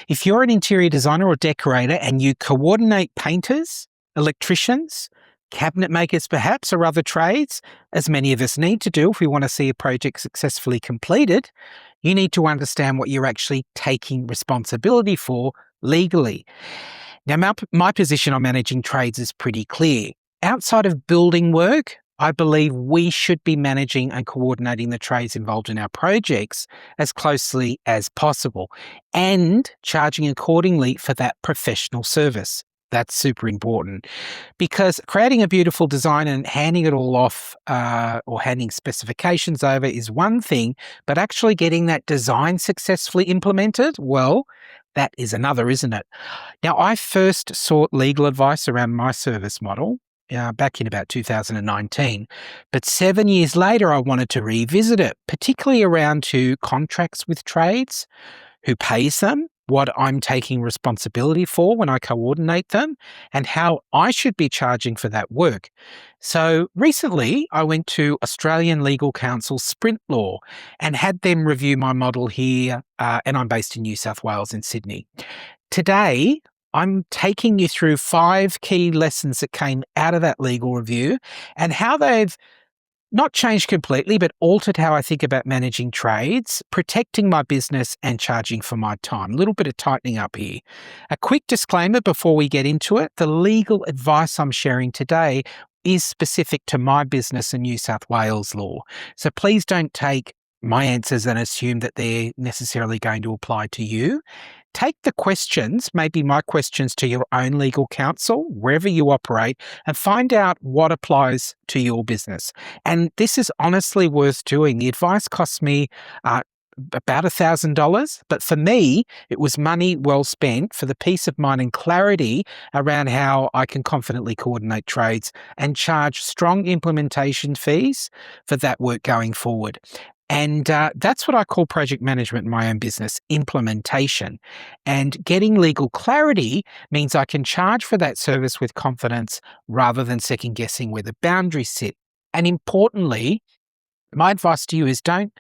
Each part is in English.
If you're an interior designer or decorator and you coordinate painters, electricians, cabinet makers perhaps, or other trades, as many of us need to do if we want to see a project successfully completed, you need to understand what you're actually taking responsibility for legally. Now, my position on managing trades is pretty clear. Outside of building work, I believe we should be managing and coordinating the trades involved in our projects as closely as possible and charging accordingly for that professional service. That's super important because creating a beautiful design and handing it all off or handing specifications over is one thing, but actually getting that design successfully implemented, well, that is another, isn't it? Now, I first sought legal advice around my service model back in about 2019. But 7 years later, I wanted to revisit it, particularly around to contracts with trades, who pays them, what I'm taking responsibility for when I coordinate them, and how I should be charging for that work. So recently, I went to Australian Legal Counsel Sprint Law and had them review my model here, and I'm based in New South Wales in Sydney. Today, I'm taking you through 5 key lessons that came out of that legal review and how they've not changed completely, but altered how I think about managing trades, protecting my business and charging for my time. A little bit of tightening up here. A quick disclaimer before we get into it. The legal advice I'm sharing today is specific to my business and New South Wales law. So please don't take my answers and assume that they're necessarily going to apply to you. Take the questions, maybe my questions, to your own legal counsel, wherever you operate, and find out what applies to your business. And this is honestly worth doing. The advice cost me about $1,000, but for me, it was money well spent for the peace of mind and clarity around how I can confidently coordinate trades and charge strong implementation fees for that work going forward. And that's what I call project management in my own business, implementation. And getting legal clarity means I can charge for that service with confidence rather than second guessing where the boundaries sit. And importantly, my advice to you is don't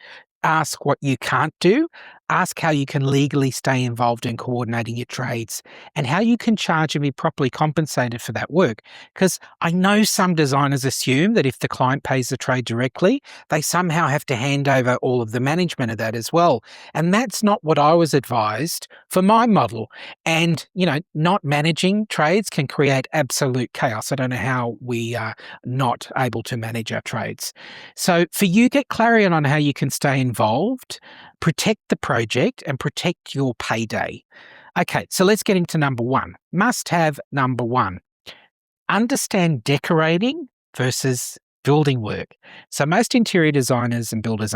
ask what you can't do. Ask how you can legally stay involved in coordinating your trades and how you can charge and be properly compensated for that work. Because I know some designers assume that if the client pays the trade directly, they somehow have to hand over all of the management of that as well. And that's not what I was advised for my model. And, not managing trades can create absolute chaos. I don't know how we are not able to manage our trades. So for you, get clarity on how you can stay involved, protect the project and protect your payday. Okay, so let's get into number 1. Must have number 1. Understand decorating versus building work. So most interior designers and builders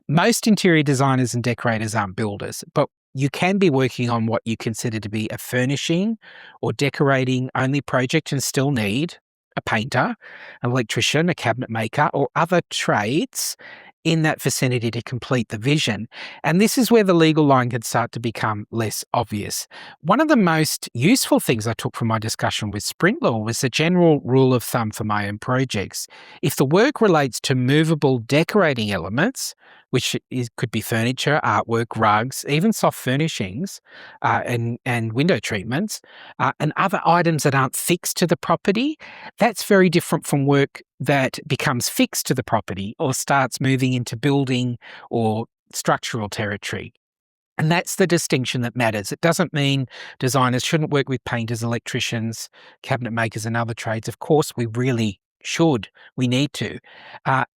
most interior designers and decorators aren't builders, but you can be working on what you consider to be a furnishing or decorating only project and still need a painter, an electrician, a cabinet maker, or other trades in that vicinity to complete the vision. And this is where the legal line can start to become less obvious. One of the most useful things I took from my discussion with Sprint Law was the general rule of thumb for my own projects. If the work relates to movable decorating elements, which could be furniture, artwork, rugs, even soft furnishings and window treatments, and other items that aren't fixed to the property, that's very different from work that becomes fixed to the property or starts moving into building or structural territory. And that's the distinction that matters. It doesn't mean designers shouldn't work with painters, electricians, cabinet makers, and other trades. Of course, we really should. We need to.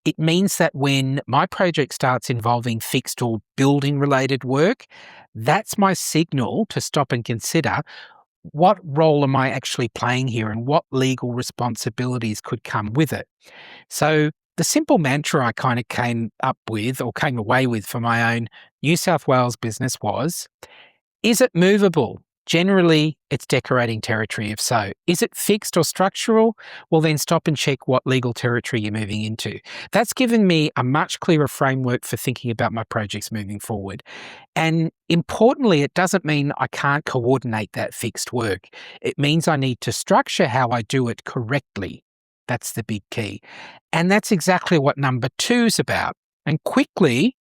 It means that when my project starts involving fixed or building-related work, that's my signal to stop and consider what role am I actually playing here and what legal responsibilities could come with it. So the simple mantra I kind of came away with for my own New South Wales business was, is it movable? Generally, it's decorating territory. If so, is it fixed or structural? Well, then stop and check what legal territory you're moving into. That's given me a much clearer framework for thinking about my projects moving forward. And importantly, it doesn't mean I can't coordinate that fixed work. It means I need to structure how I do it correctly. That's the big key. And that's exactly what number 2 is about. And quickly,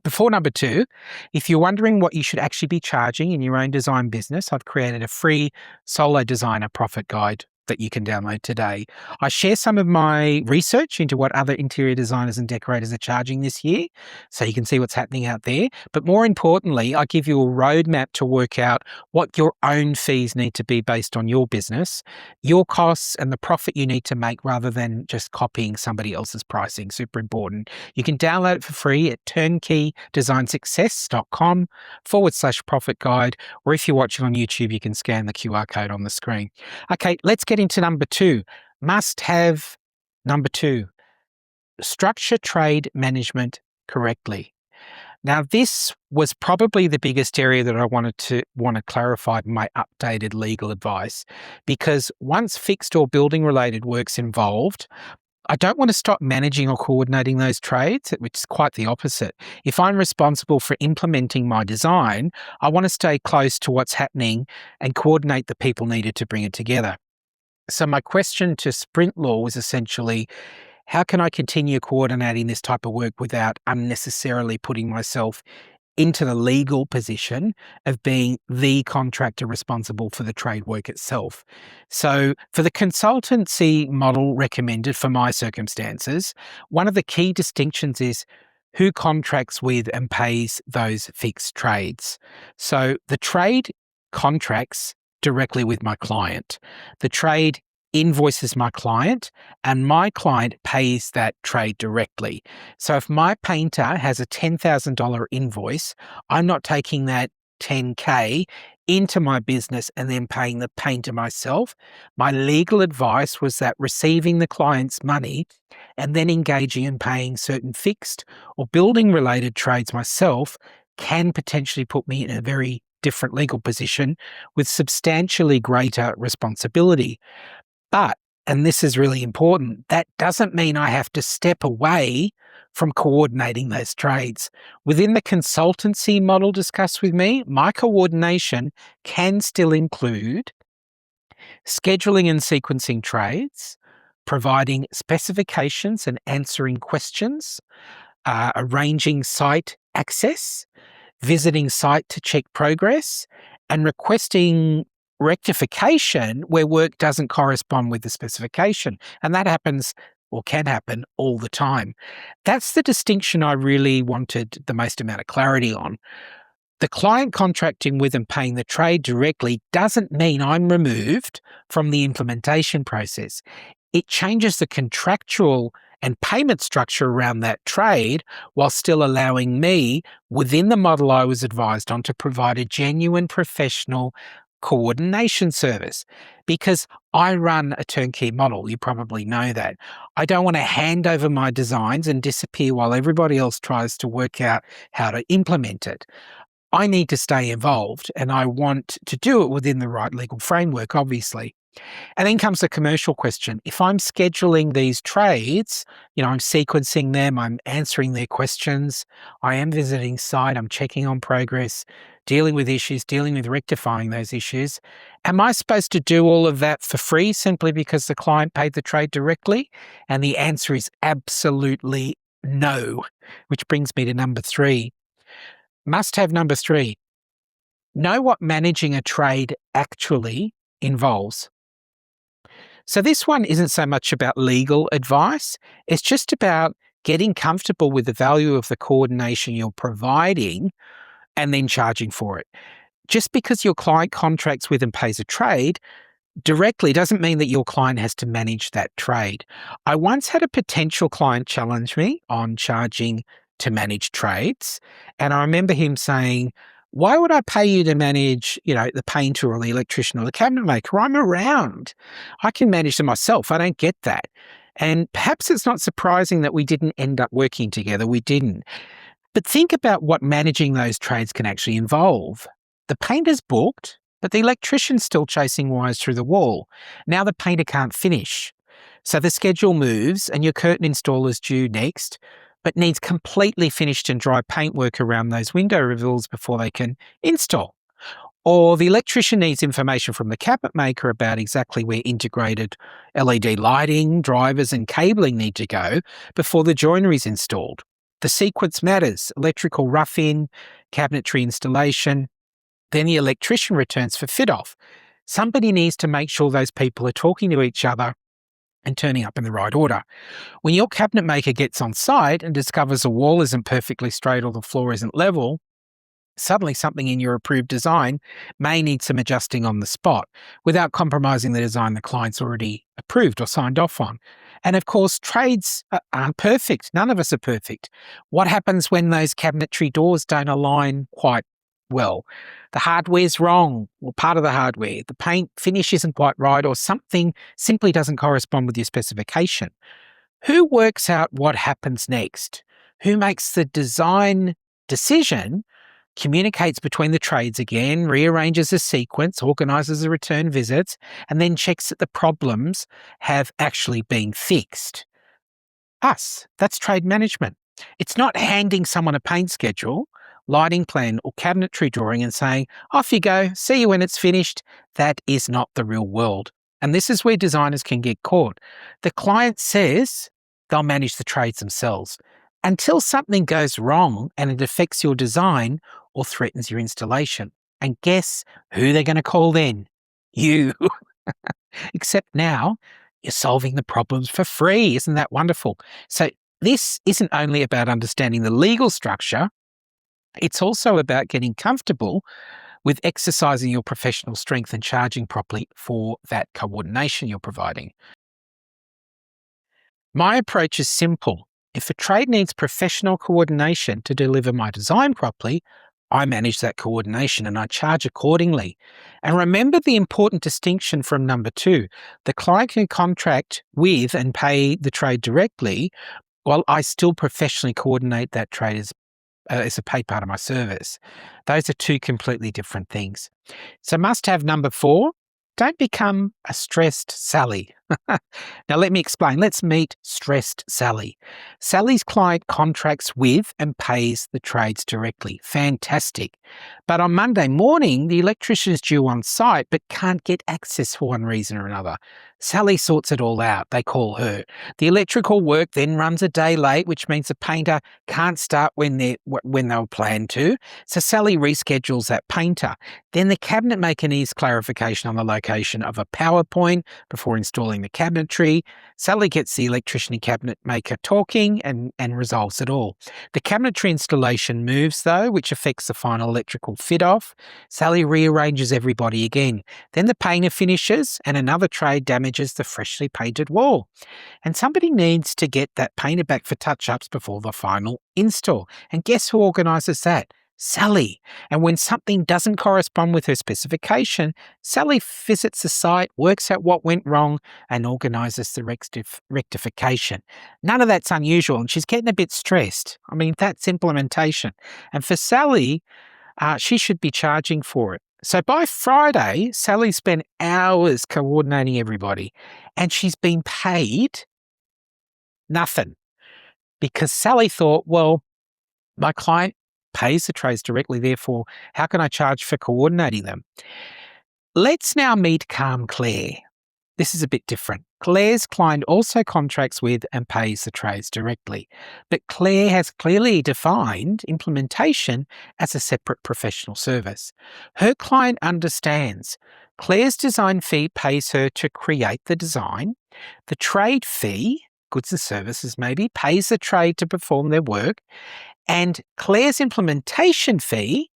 Before number 2, if you're wondering what you should actually be charging in your own design business, I've created a free solo designer profit guide that you can download today. I share some of my research into what other interior designers and decorators are charging this year, so you can see what's happening out there. But more importantly, I give you a roadmap to work out what your own fees need to be based on your business, your costs, and the profit you need to make rather than just copying somebody else's pricing. Super important. You can download it for free at turnkeydesign.com/profit guide, or if you're watching on YouTube, you can scan the QR code on the screen. Okay, let's get into number 2. Must have number 2, structure trade management correctly. Now, this was probably the biggest area that I want to clarify my updated legal advice, because once fixed or building related work's involved, I don't want to stop managing or coordinating those trades, which is quite the opposite. If I'm responsible for implementing my design, I want to stay close to what's happening and coordinate the people needed to bring it together. So my question to Sprint Law was essentially, how can I continue coordinating this type of work without unnecessarily putting myself into the legal position of being the contractor responsible for the trade work itself? So for the consultancy model recommended for my circumstances, one of the key distinctions is who contracts with and pays those fixed trades. So the trade contracts directly with my client. The trade invoices my client, and my client pays that trade directly. So if my painter has a $10,000 invoice, I'm not taking that $10K into my business and then paying the painter myself. My legal advice was that receiving the client's money and then engaging in paying certain fixed or building related trades myself can potentially put me in a very different legal position with substantially greater responsibility. But, and this is really important, that doesn't mean I have to step away from coordinating those trades. Within the consultancy model discussed with me, my coordination can still include scheduling and sequencing trades, providing specifications and answering questions, arranging site access, visiting site to check progress, and requesting rectification where work doesn't correspond with the specification. And that happens or can happen all the time. That's the distinction I really wanted the most amount of clarity on. The client contracting with and paying the trade directly doesn't mean I'm removed from the implementation process. It changes the contractual and payment structure around that trade while still allowing me, within the model I was advised on, to provide a genuine professional coordination service. Because I run a turnkey model, you probably know that. I don't want to hand over my designs and disappear while everybody else tries to work out how to implement it. I need to stay involved, and I want to do it within the right legal framework, obviously. And then comes the commercial question. If I'm scheduling these trades, I'm sequencing them, I'm answering their questions, I am visiting site, I'm checking on progress, dealing with issues, dealing with rectifying those issues. Am I supposed to do all of that for free simply because the client paid the trade directly? And the answer is absolutely no, which brings me to number 3. Must have number 3. Know what managing a trade actually involves. So this one isn't so much about legal advice. It's just about getting comfortable with the value of the coordination you're providing and then charging for it. Just because your client contracts with and pays a trade directly doesn't mean that your client has to manage that trade. I once had a potential client challenge me on charging to manage trades, and I remember him saying, "Why would I pay you to manage, the painter or the electrician or the cabinet maker? I'm around. I can manage them myself. I don't get that." And perhaps it's not surprising that we didn't end up working together. We didn't. But think about what managing those trades can actually involve. The painter's booked, but the electrician's still chasing wires through the wall. Now the painter can't finish. So the schedule moves and your curtain installer's due next, but needs completely finished and dry paintwork around those window reveals before they can install. Or the electrician needs information from the cabinet maker about exactly where integrated LED lighting, drivers and cabling need to go before the joinery is installed. The sequence matters. Electrical rough-in, cabinetry installation, then the electrician returns for fit-off. Somebody needs to make sure those people are talking to each other and turning up in the right order. When your cabinet maker gets on site and discovers a wall isn't perfectly straight or the floor isn't level, suddenly something in your approved design may need some adjusting on the spot without compromising the design the client's already approved or signed off on. And of course, trades aren't perfect. None of us are perfect. What happens when those cabinetry doors don't align quite well? The hardware's wrong, or part of the hardware. The paint finish isn't quite right, or something simply doesn't correspond with your specification. Who works out what happens next? Who makes the design decision, communicates between the trades again, rearranges the sequence, organises the return visits, and then checks that the problems have actually been fixed? Us. That's trade management. It's not handing someone a paint schedule, lighting plan, or cabinetry drawing and saying, off you go, see you when it's finished. That is not the real world. And this is where designers can get caught. The client says they'll manage the trades themselves until something goes wrong and it affects your design or threatens your installation. And guess who they're going to call then? You. Except now you're solving the problems for free. Isn't that wonderful? So this isn't only about understanding the legal structure, it's also about getting comfortable with exercising your professional strength and charging properly for that coordination you're providing. My approach is simple. If a trade needs professional coordination to deliver my design properly, I manage that coordination and I charge accordingly. And remember the important distinction from number 2. The client can contract with and pay the trade directly, while I still professionally coordinate that trade as a paid part of my service. Those are two completely different things. So must-have number 4, don't become a stressed Sally. Now let me explain. Let's meet stressed Sally. Sally's client contracts with and pays the trades directly. Fantastic. But on Monday morning, the electrician is due on site but can't get access for one reason or another. Sally sorts it all out. They call her. The electrical work then runs a day late, which means the painter can't start when they were planned to. So Sally reschedules that painter. Then the cabinet maker needs clarification on the location of a power point before installing the cabinetry. Sally gets the electrician and cabinet maker talking and resolves it all. The cabinetry installation moves though, which affects the final electrical fit-off. Sally rearranges everybody again. Then the painter finishes and another trade damages the freshly painted wall. And somebody needs to get that painter back for touch-ups before the final install. And guess who organises that? Sally. And when something doesn't correspond with her specification, Sally visits the site, works out what went wrong, and organises the rectification. None of that's unusual, and she's getting a bit stressed. I mean, that's implementation. And for Sally, she should be charging for it. So by Friday, Sally spent hours coordinating everybody, and she's been paid nothing. Because Sally thought, well, my client pays the trades directly, therefore, how can I charge for coordinating them? Let's now meet calm Claire. This is a bit different. Claire's client also contracts with and pays the trades directly, but Claire has clearly defined implementation as a separate professional service. Her client understands Claire's design fee pays her to create the design. The trade fee, goods and services maybe, pays the trade to perform their work, and Claire's implementation fee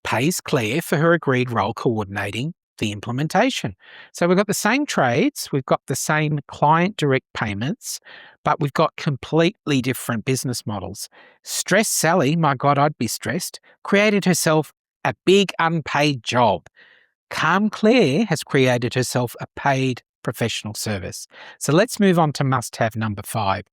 pays Claire for her agreed role coordinating the implementation. So we've got the same trades, we've got the same client direct payments, but we've got completely different business models. Stressed Sally, my God, I'd be stressed, created herself a big unpaid job. Calm Claire has created herself a paid professional service. So let's move on to must-have number 5.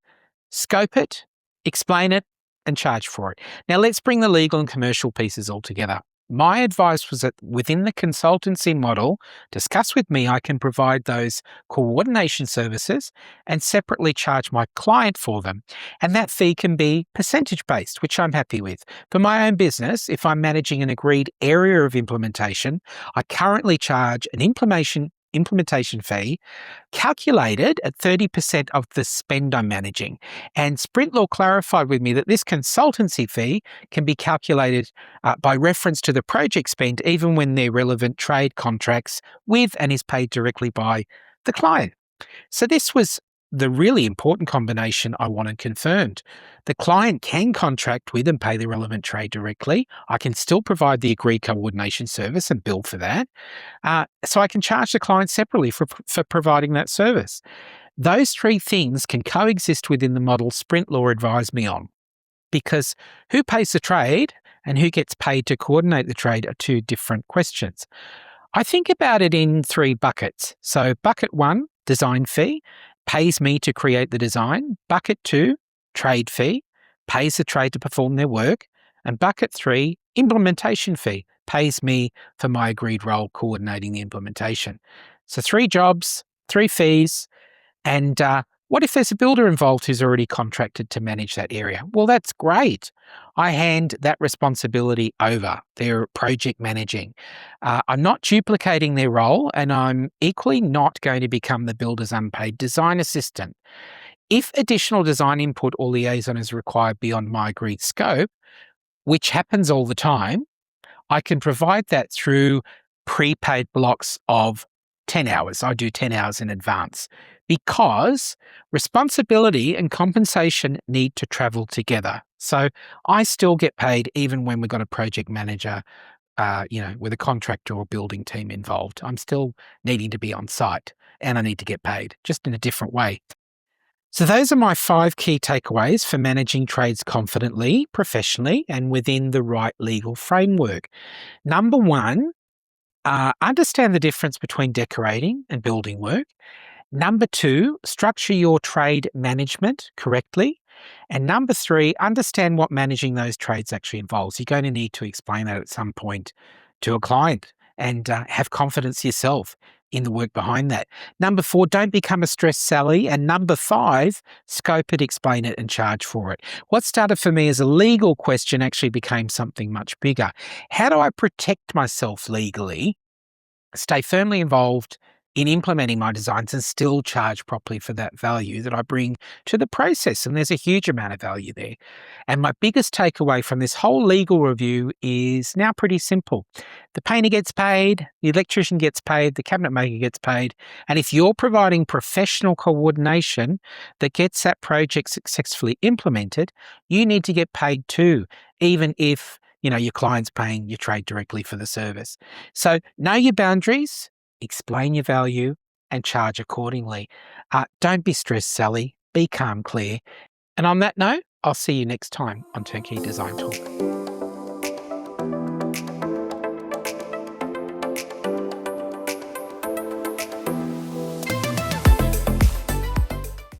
Scope it, explain it, and charge for it. Now let's bring the legal and commercial pieces all together. My advice was that within the consultancy model, discuss with me, I can provide those coordination services and separately charge my client for them. And that fee can be percentage-based, which I'm happy with. For my own business, if I'm managing an agreed area of implementation, I currently charge an implementation fee calculated at 30% of the spend I'm managing. And Sprint Law clarified with me that this consultancy fee can be calculated by reference to the project spend, even when they're relevant trade contracts with and is paid directly by the client. So this was the really important combination I wanted confirmed. The client can contract with and pay the relevant trade directly. I can still provide the agreed coordination service and bill for that. So I can charge the client separately for providing that service. Those three things can coexist within the model Sprint Law advised me on, because who pays the trade and who gets paid to coordinate the trade are two different questions. I think about it in three buckets. So bucket one, design fee, pays me to create the design. Bucket two, trade fee, pays the trade to perform their work. And bucket three, implementation fee, pays me for my agreed role coordinating the implementation. So three jobs, three fees. And what if there's a builder involved who's already contracted to manage that area? Well, that's great. I hand that responsibility over. They're project managing. I'm not duplicating their role, and I'm equally not going to become the builder's unpaid design assistant. If additional design input or liaison is required beyond my agreed scope, which happens all the time, I can provide that through prepaid blocks of 10 hours. I do 10 hours in advance, because responsibility and compensation need to travel together. So I still get paid even when we've got a project manager, with a contractor or building team involved. I'm still needing to be on site and I need to get paid, just in a different way. So those are my 5 key takeaways for managing trades confidently, professionally, and within the right legal framework. Number 1, understand the difference between decorating and building work. Number 2, structure your trade management correctly. And number 3, understand what managing those trades actually involves. You're going to need to explain that at some point to a client and have confidence yourself in the work behind that. Number 4, don't become a stressed Sally. And number 5, scope it, explain it, and charge for it. What started for me as a legal question actually became something much bigger. How do I protect myself legally, stay firmly involved in implementing my designs, and still charge properly for that value that I bring to the process? And there's a huge amount of value there. And my biggest takeaway from this whole legal review is now pretty simple. The painter gets paid, the electrician gets paid, the cabinet maker gets paid. And if you're providing professional coordination that gets that project successfully implemented, you need to get paid too, even if your client's paying your trade directly for the service. So know your boundaries, explain your value, and charge accordingly. Don't be stressed, Sally. Be calm, Claire. And on that note, I'll see you next time on Turnkey Design Talk.